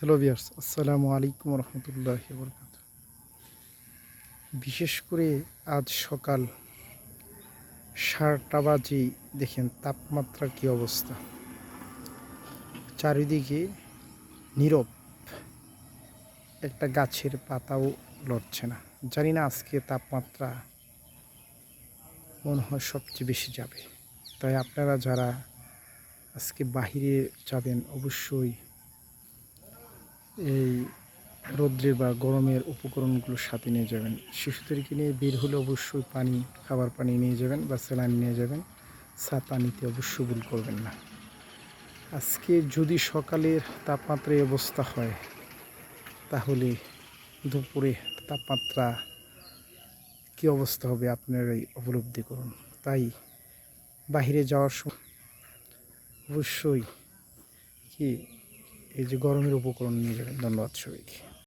Hello viewers, আসসালামু আলাইকুম রহমতুল্লাহি ওয়া বারাকাতুহু। বিশেষ করে আজ সকাল 7টা বাজে দেখেন তাপমাত্রার কী অবস্থা। চারিদিকে নীরব, একটা গাছের পাতাও লড়ছে না। জানি না আজকে তাপমাত্রা মনে হয় সবচেয়ে বেশি যাবে। তাই আপনারা যারা আজকে বাহিরে যাবেন অবশ্যই এই রৌদ্রের বা গরমের উপকরণগুলোর সাথে নিয়ে যাবেন। শিশুদেরকে নিয়ে বের হলে অবশ্যই পানি, খাবার পানি নিয়ে যাবেন বা স্যালাইন নিয়ে যাবেন। ছাতা নিতে অবশ্যই ভুল করবেন না। আজকে যদি সকালের তাপমাত্রা এই অবস্থা হয় তাহলে দুপুরে তাপমাত্রা কী অবস্থা হবে আপনারাই উপলব্ধি করুন। তাই বাহিরে যাওয়ার সময় অবশ্যই কি এই যে গরমের উপকরণ নিয়ে যাবেন। ধন্যবাদ সবাইকে।